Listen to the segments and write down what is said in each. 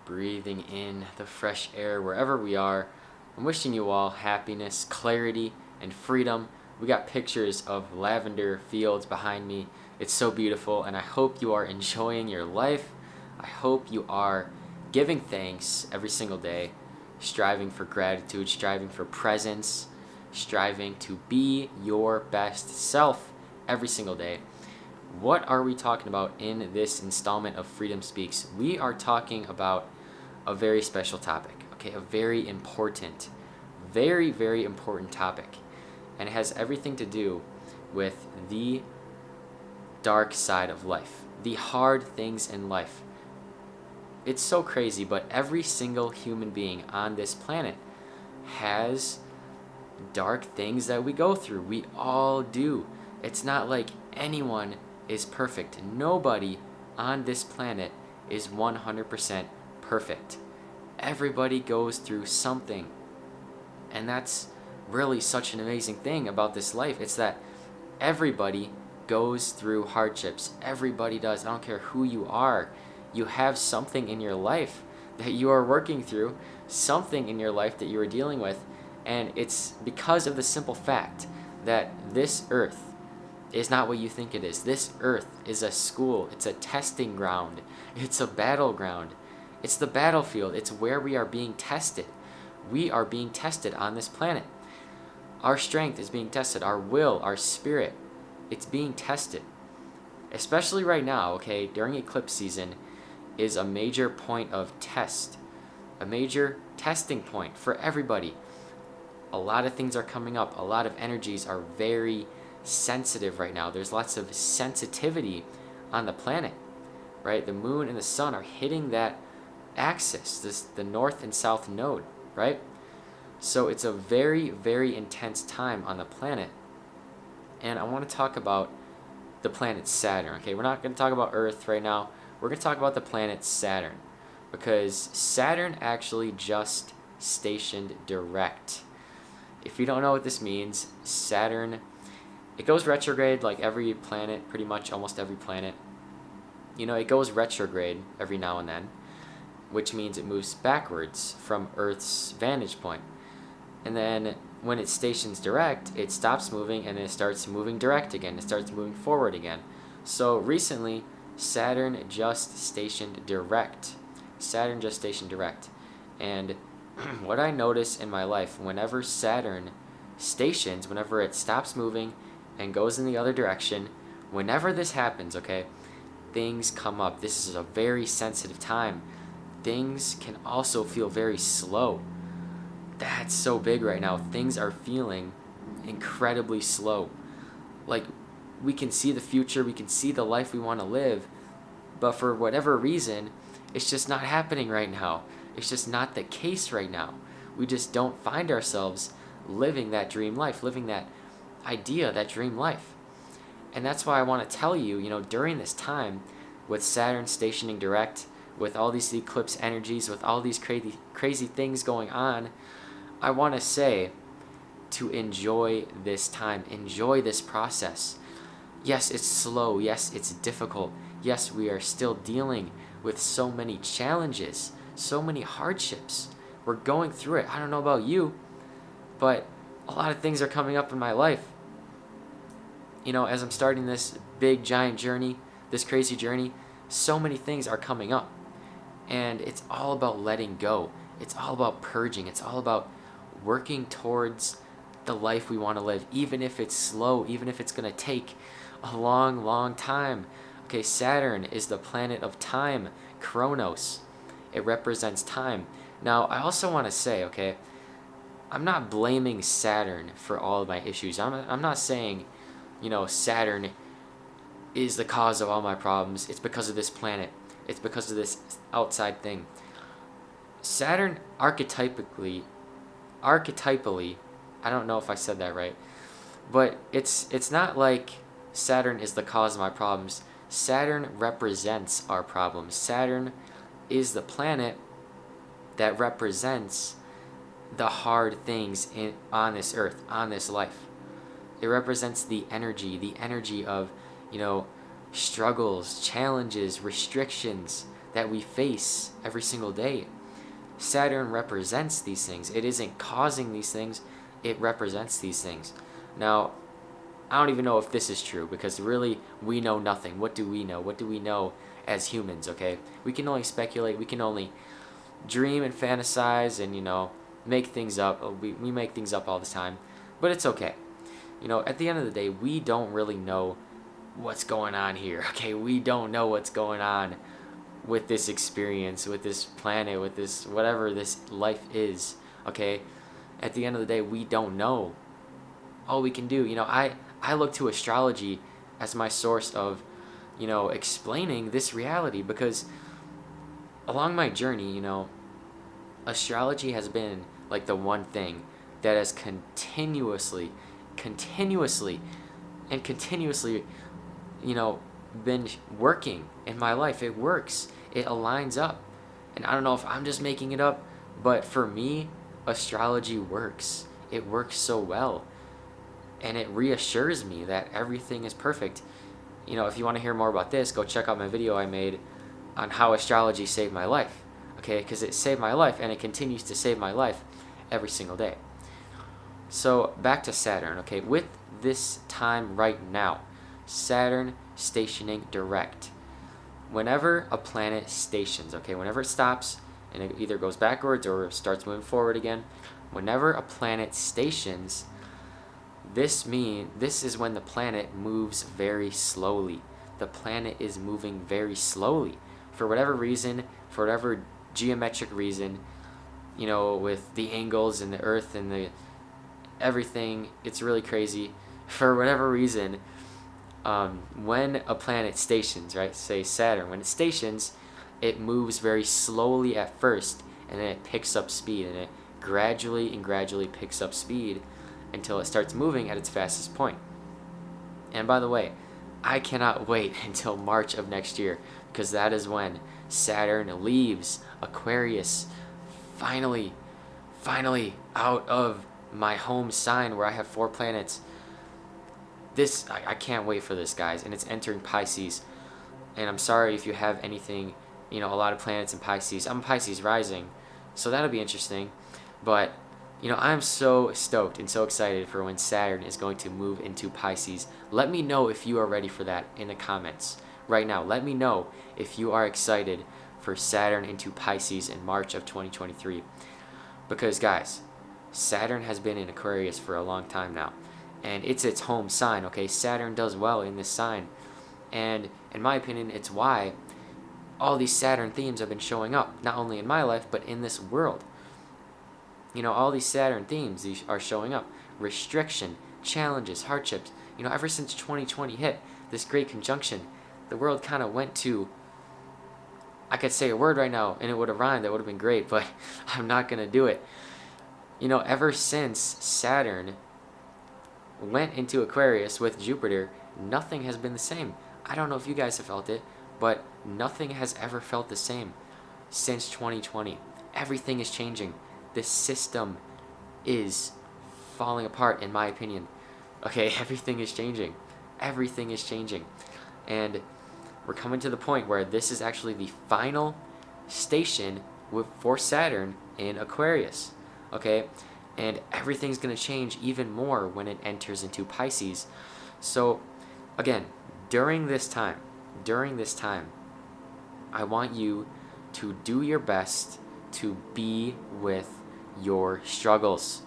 breathing in the fresh air wherever we are. I'm wishing you all happiness, clarity, and freedom. We got pictures of lavender fields behind me. It's so beautiful, and I hope you are enjoying your life. I hope you are giving thanks every single day, striving for gratitude, striving for presence, striving to be your best self every single day. What are we talking about in this installment of Freedom Speaks? We are talking about a very special topic, okay? A very important, very important topic. And it has everything to do with the dark side of life, the hard things in life. It's so crazy, but every single human being on this planet has dark things that we go through. We all do. It's not like anyone is perfect. Nobody on this planet is 100% perfect. Everybody goes through something. And that's really such an amazing thing about this life. It's that everybody goes through hardships. Everybody does. I don't care who you are. You have something in your life that you are working through, something in your life that you are dealing with. And it's because of the simple fact that this earth is not what you think it is. This earth is a school. It's a testing ground. It's a battleground. It's the battlefield. It's where we are being tested. We are being tested on this planet. Our strength is being tested. Our will, our spirit, it's being tested. Especially right now, okay, during eclipse season is a major point of test. A major testing point for everybody. A lot of things are coming up. A lot of energies are very sensitive right now. There's lots of sensitivity on the planet, right? The moon and the sun are hitting that axis, the north and south node, right? So it's a very intense time on the planet. And I want to talk about the planet Saturn, okay? We're not going to talk about Earth right now. We're going to talk about the planet Saturn, because Saturn actually just stationed direct. If you don't know what this means, Saturn, it goes retrograde like every planet, pretty much almost every planet. You know, it goes retrograde every now and then, which means it moves backwards from Earth's vantage point. And then when it stations direct, it stops moving and it starts moving direct again. It starts moving forward again. So recently, Saturn just stationed direct. Saturn just stationed direct. And what I notice in my life, whenever Saturn stations, whenever it stops moving and goes in the other direction, whenever this happens, okay, things come up. This is a very sensitive time. Things can also feel very slow. That's so big right now. Things are feeling incredibly slow. Like, we can see the future, we can see the life we want to live, but for whatever reason, it's just not happening right now. It's just not the case right now. We just don't find ourselves living that dream life, living that idea, that dream life. And that's why I want to tell you, you know, during this time, with Saturn stationing direct, with all these eclipse energies, with all these crazy things going on, I want to say to enjoy this time, enjoy this process. Yes, it's slow. Yes, it's difficult. Yes, we are still dealing with so many challenges, so many hardships. We're going through it. I don't know about you, but a lot of things are coming up in my life. You know, as I'm starting this big, giant journey, this crazy journey, so many things are coming up. And it's all about letting go. It's all about purging. It's all about working towards the life we want to live, even if it's slow, even if it's going to take a long time. Okay, Saturn is the planet of time, Chronos. It represents time. Now, I also want to say, okay, I'm not blaming Saturn for all of my issues. I'm not saying, you know, Saturn is the cause of all my problems. It's because of this planet. It's because of this outside thing. Saturn archetypally, I don't know if I said that right, but it's not like Saturn is the cause of my problems. Saturn represents our problems. Saturn is the planet that represents the hard things on this earth, on this life. It represents the energy of, you know, struggles, challenges, restrictions that we face every single day. Saturn represents these things. It isn't causing these things, it represents these things. Now, I don't even know if this is true, because really we know nothing. What do we know? What do we know as humans, okay? We can only speculate, we can only dream and fantasize and, make things up. We make things up all the time, but it's okay. At the end of the day, we don't really know what's going on here, okay? We don't know what's going on with this experience, with this planet, with this, whatever this life is, okay? At the end of the day, we don't know. All we can do, I look to astrology as my source of, explaining this reality, because along my journey, astrology has been like the one thing that has continuously, been working in my life. It works. It aligns up. And I don't know if I'm just making it up, but for me, astrology works. It works so well. And it reassures me that everything is perfect. If you want to hear more about this, go check out my video I made on how astrology saved my life. Okay, because it saved my life, and it continues to save my life every single day. So back to Saturn, okay, with this time right now, Saturn stationing direct. Whenever a planet stations, okay, whenever it stops and it either goes backwards or starts moving forward again, whenever a planet stations, this is when the planet moves very slowly. The planet is moving very slowly. For whatever reason, for whatever geometric reason, with the angles and the Earth and the everything, it's really crazy. For whatever reason, when a planet stations, right, say Saturn, when it stations, it moves very slowly at first, and then it picks up speed, and it gradually picks up speed until it starts moving at its fastest point. And by the way, I cannot wait until March of next year, because that is when Saturn leaves Aquarius, finally out of my home sign where I have 4 planets. I can't wait for this, guys, and it's entering Pisces. And I'm sorry if you have anything, a lot of planets in Pisces. I'm Pisces rising, so that'll be interesting. But I'm so stoked and so excited for when Saturn is going to move into Pisces. Let me know if you are ready for that in the comments right now. Let me know if you are excited for Saturn into Pisces in March of 2023. Because, guys, Saturn has been in Aquarius for a long time now, and it's its home sign, okay? Saturn does well in this sign, and in my opinion, it's why all these Saturn themes have been showing up, not only in my life, but in this world. All these Saturn themes, these are showing up. Restriction, challenges, hardships. Ever since 2020 hit, this great conjunction, the world kind of went to, I could say a word right now, and it would have rhymed, that would have been great, but I'm not going to do it. Ever since Saturn went into Aquarius with Jupiter, nothing has been the same. I don't know if you guys have felt it, but nothing has ever felt the same since 2020. Everything is changing. This system is falling apart, in my opinion. Okay, everything is changing. Everything is changing. And we're coming to the point where this is actually the final station for Saturn in Aquarius. Okay, and everything's going to change even more when it enters into Pisces. So again, during this time, I want you to do your best to be with your struggles.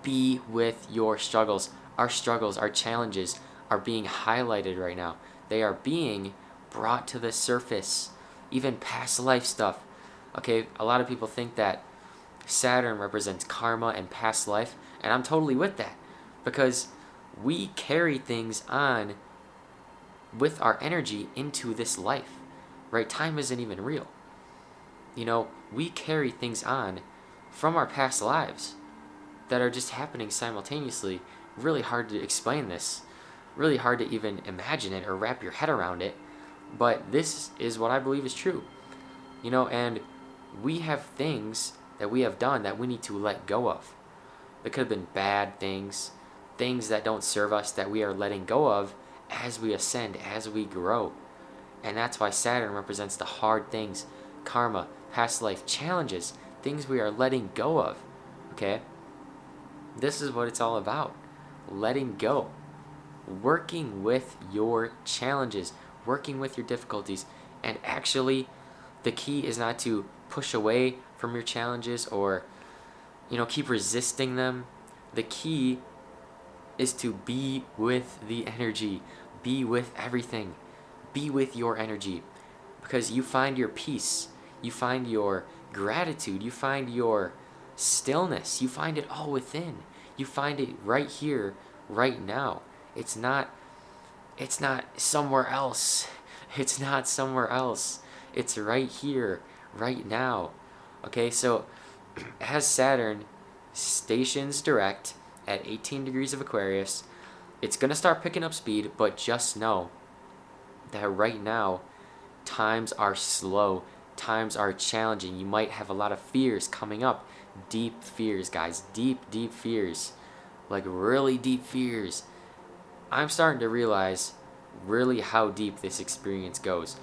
Be with your struggles. Our struggles, our challenges are being highlighted right now. They are being brought to the surface, even past life stuff. Okay, a lot of people think that Saturn represents karma and past life, and I'm totally with that, because we carry things on with our energy into this life, right? Time isn't even real. We carry things on from our past lives that are just happening simultaneously. Really hard to explain this, really hard to even imagine it or wrap your head around it, but this is what I believe is true. And we have things that we have done that we need to let go of. There could have been bad things, things that don't serve us, that we are letting go of as we ascend, as we grow. And that's why Saturn represents the hard things, karma, past life, challenges, things we are letting go of. Okay? This is what it's all about. Letting go. Working with your challenges, working with your difficulties. And actually, the key is not to push away from your challenges or, keep resisting them. The key is to be with the energy, be with everything, be with your energy, because you find your peace, you find your gratitude, you find your stillness, you find it all within. You find it right here, right now. It's not somewhere else. It's not somewhere else. It's right here, right now. Okay, so as Saturn stations direct at 18 degrees of Aquarius, it's going to start picking up speed, but just know that right now, times are slow, times are challenging. You might have a lot of fears coming up. Deep fears, guys. Deep fears. Like really deep fears. I'm starting to realize really how deep this experience goes.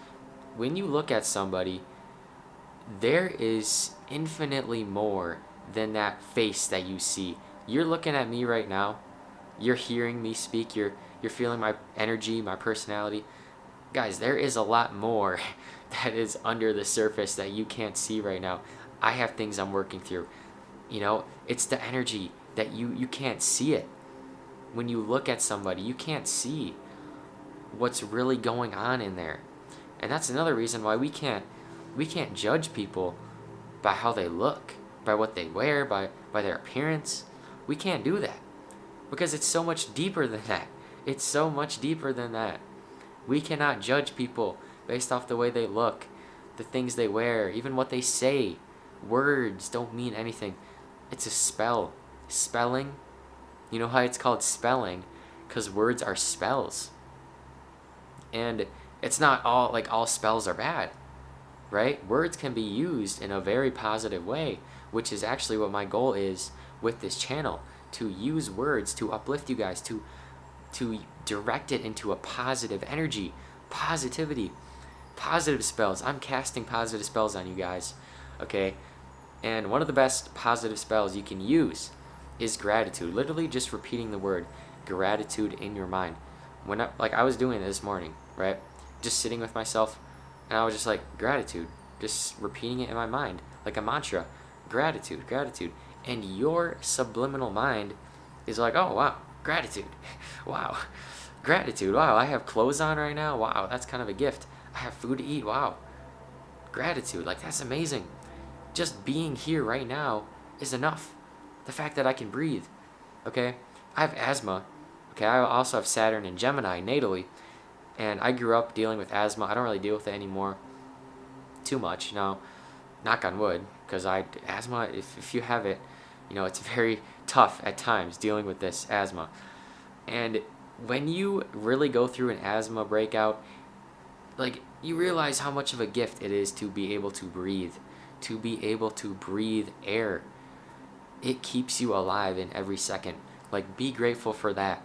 When you look at somebody, there is infinitely more than that face that you see. You're looking at me right now. You're hearing me speak. You're feeling my energy, my personality. Guys, there is a lot more that is under the surface that you can't see right now. I have things I'm working through. It's the energy that you can't see it. When you look at somebody, you can't see what's really going on in there. And that's another reason why we can't judge people by how they look, by what they wear, by their appearance. We can't do that because it's so much deeper than that. It's so much deeper than that. We cannot judge people based off the way they look, the things they wear, even what they say. Words don't mean anything. It's a spell. Spelling, you know how it's called spelling? Because words are spells. And it's not all spells are bad, right? Words can be used in a very positive way, which is actually what my goal is with this channel, to use words to uplift you guys, to direct it into a positive energy, positivity, positive spells. I'm casting positive spells on you guys, okay? And one of the best positive spells you can use is gratitude. Literally just repeating the word gratitude in your mind. When I was doing it this morning, right? Just sitting with myself, and I was just like, gratitude. Just repeating it in my mind, like a mantra. Gratitude, gratitude. And your subliminal mind is like, oh, wow, gratitude. Wow, gratitude. Wow, I have clothes on right now. Wow, that's kind of a gift. I have food to eat. Wow, gratitude. Like, that's amazing. Just being here right now is enough. The fact that I can breathe, okay? I have asthma, okay? I also have Saturn in Gemini natally, and I grew up dealing with asthma. I don't really deal with it anymore too much, knock on wood, because asthma, if you have it, it's very tough at times dealing with this asthma. And when you really go through an asthma breakout, like, you realize how much of a gift it is to be able to breathe air. It keeps you alive in every second. Like, be grateful for that.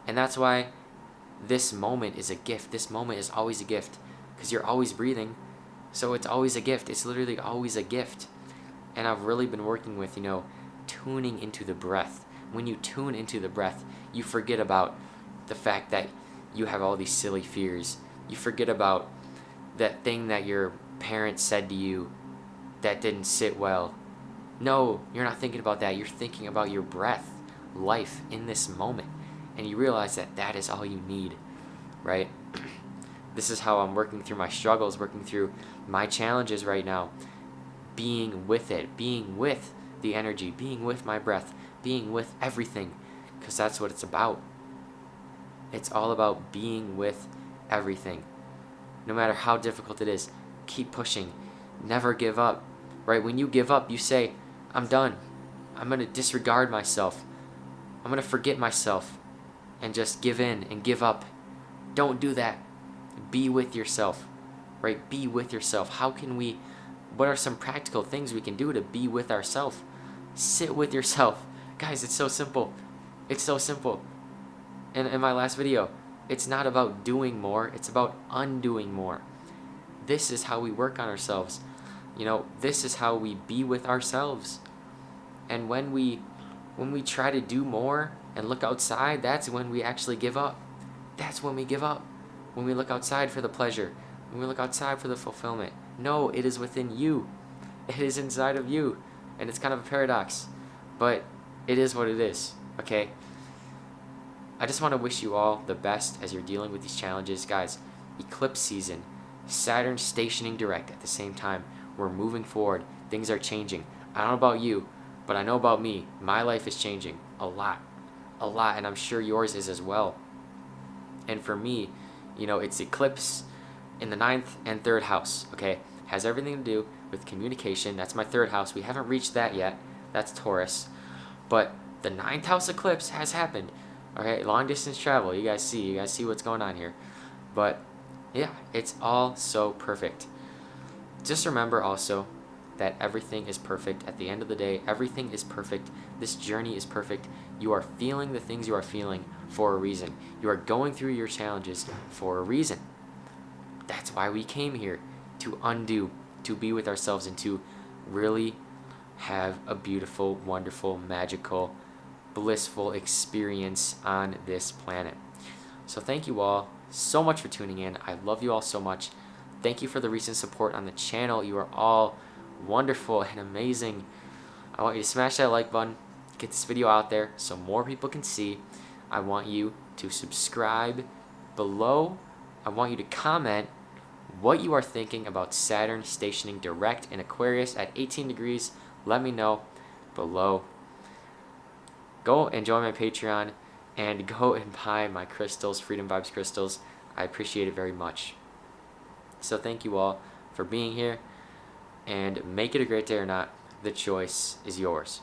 And that's why this moment is a gift. This moment is always a gift, because you're always breathing. So it's always a gift. It's literally always a gift. And I've really been working with, tuning into the breath. When you tune into the breath, you forget about the fact that you have all these silly fears. You forget about that thing that your parents said to you that didn't sit well. No, you're not thinking about that. You're thinking about your breath, life in this moment. And you realize that that is all you need, right? This is how I'm working through my struggles, working through my challenges right now. Being with it, being with the energy, being with my breath, being with everything. Because that's what it's about. It's all about being with everything. No matter how difficult it is, keep pushing. Never give up, right? When you give up, you say, I'm done. I'm going to disregard myself. I'm going to forget myself and just give in and give up. Don't do that. Be with yourself, right? Be with yourself. What are some practical things we can do to be with ourselves? Sit with yourself. Guys, it's so simple. It's so simple. In my last video, It's not about doing more, it's about undoing more. This is how we work on ourselves. This is how we be with ourselves. And when we try to do more and look outside, that's when we actually give up. That's when we give up. When we look outside for the pleasure, when we look outside for the fulfillment. No, it is within you. It is inside of you. And it's kind of a paradox, but it is what it is, okay? I just want to wish you all the best as you're dealing with these challenges. Guys, eclipse season, Saturn stationing direct at the same time. We're moving forward. Things are changing. I don't know about you, but I know about me. My life is changing a lot, and I'm sure yours is as well. And for me, it's eclipse in the 9th and 3rd house, okay? Has everything to do with communication. That's my 3rd house. We haven't reached that yet. That's Taurus. But the 9th house eclipse has happened. Okay, long distance travel. You guys see what's going on here. But yeah, it's all so perfect. Just remember also that everything is perfect. At the end of the day, everything is perfect. This journey is perfect. You are feeling the things you are feeling for a reason. You are going through your challenges for a reason. That's why we came here, to undo, to be with ourselves, and to really have a beautiful, wonderful, magical, blissful experience on this planet. So thank you all so much for tuning in. I love you all so much. Thank you for the recent support on the channel. You are all wonderful and amazing. I want you to smash that like button, get this video out there so more people can see. I want you to subscribe below. I want you to comment what you are thinking about Saturn stationing direct in Aquarius at 18 degrees. Let me know below. Go and join my Patreon and go and buy my crystals, Freedom Vibes crystals. I appreciate it very much. So thank you all for being here, and make it a great day or not, the choice is yours.